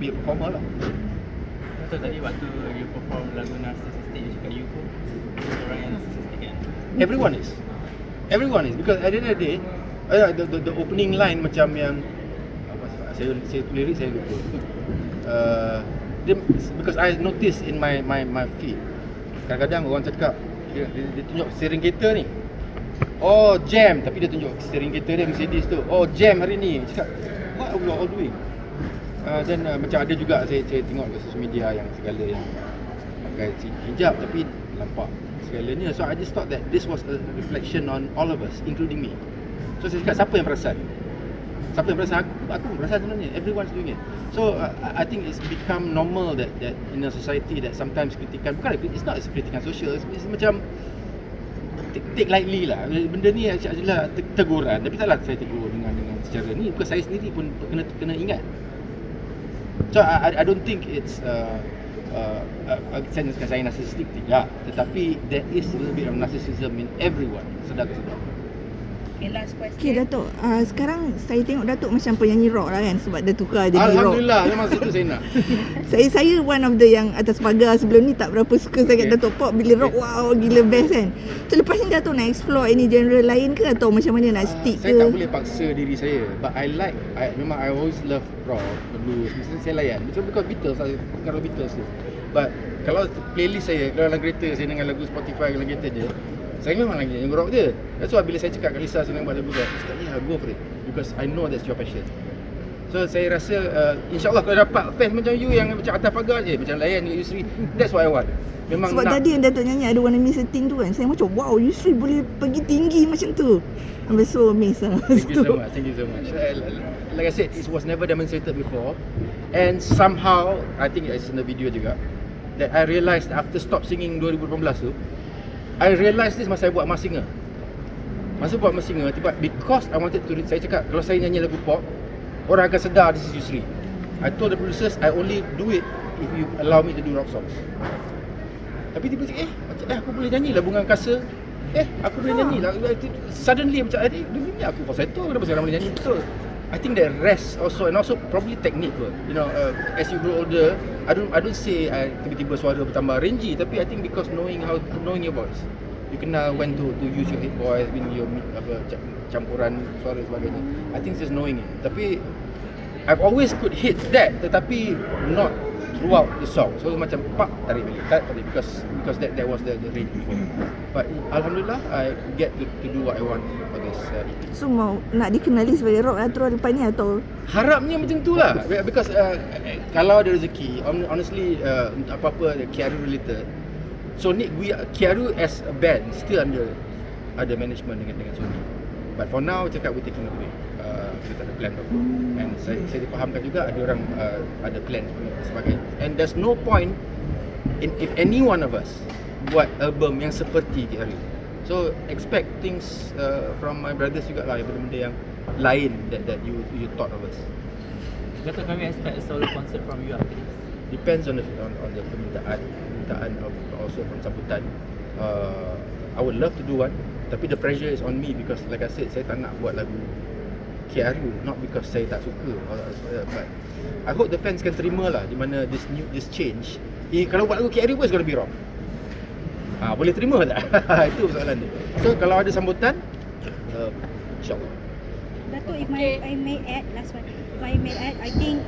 be a performer lah. Betul tadi waktu you perform lagu Narcissistic, you cakap you pun orang yang narcissistic kan? Everyone is because at the end of the day the opening line macam yang saya tulis lirik saya lupa. Because I notice in my feed kadang-kadang orang cakap dia tunjuk steering kereta ni, oh jam, tapi dia tunjuk steering kereta dia Mercedes tu, oh jam hari ni. Cakap what are we all doing? Dan macam ada juga saya tengok kat social media yang segala yang pakai hijab tapi nampak segalanya. So I just thought that this was a reflection on all of us, including me. So saya cakap siapa yang perasan? Siapa yang perasan? Aku perasan sebenarnya. Everyone's doing it. So I think it's become normal that in a society that sometimes kritikan, bukan, it's not kritikan social, it's macam take lightly lah. Benda ni adalah teguran, tapi taklah saya tegur dengan secara ni, bukan saya sendiri pun kena ingat. So I don't think it's saya narcissistic, tidak, tetapi there is a little bit of narcissism in everyone, sedar ke sedar. Okay, last question. Okay Datuk, sekarang saya tengok Datuk macam penyanyi rock lah kan, sebab dia tukar jadi rock. Alhamdulillah, memang situ saya nak. Saya one of the yang atas pagar sebelum ni tak berapa suka sangat Datuk pop. Bila rock, wow, gila best kan. So lepas ni Datuk nak explore any genre lain ke, atau macam mana nak stick ke? Saya tak boleh paksa diri saya, but memang I always love rock, blues, mesti saya layan. Macam because Beatles, saya pengaruh Beatles tu. But kalau playlist saya, kalau dalam kereta saya dengan lagu Spotify dalam kereta je, saya memang lagi yang rock dia. That's why bila saya cakap kat Lisa senang buat lagu rock, saya cakap yeah, go for it, because I know that's your passion. So saya rasa insyaAllah kalau dapat fans macam you yang macam atas pagar je, macam layan dengan Yusri, that's what I want. Memang sebab nak. tadi yang Datuk nyanyi ada Wanna Miss a Thing tu kan, saya macam wow, Yusri boleh pergi tinggi macam tu. I'm so amazed lah. Thank you so much. Like I said, it was never demonstrated before, and somehow I think it's in the video juga that I realised after stop singing 2018 tu, I realised this masa saya buat Mask Singer. Masa buat Mask Singer, tiba because I wanted to, saya cakap kalau saya nyanyi lagu pop, orang akan sedar this is Yusri. I told the producers I only do it if you allow me to do rock songs. Tapi tiba-tiba aku boleh nyanyi lah Bunga Angkasa. Aku boleh nyanyi lah. Suddenly macam ni aku falsetto, kenapa sekarang boleh nyanyi? So I think the rest also, and also probably technique kot. You know, as you grow older, I don't say tiba-tiba suara bertambah rangy, tapi I think because knowing your voice, you kenal when to use your head voice, when your campuran suara sebagainya. I think just knowing it. Tapi I've always could hit that, tetapi not throughout the song. So macam pak tarik balik because that was the range before. But alhamdulillah I get to do what I want for this EP. So mau nak dikenali sebagai rock terus lepas ni, atau harapnya macam tu lah, because kalau ada rezeki, honestly apa-apa KRU related, Sonic, KRU as a band still ada management dengan Sony. But for now cakap we're taking a break. Kita tak ada plan apa-apa. And saya dipahamkan juga ada orang ada plan sebagainya. And there's no point if any one of us buat album yang seperti KRU. So expect things from my brothers juga lah, benda-benda yang lain that you thought of us. Betul, kami expect a solo concert from you after this. Depends on the permintaan of also from sambutan. I would love to do one, tapi the pressure is on me because like I said, saya tak nak buat lagu KRU, not because saya tak suka, but I hope the fans can terima lah di mana this change. Kalau buat lagu KRU pun it's gonna be wrong. Boleh terima tak? Itu soalan dia. So kalau ada sambutan, insyaAllah. Datuk, if I may add, last one. If I may add, I think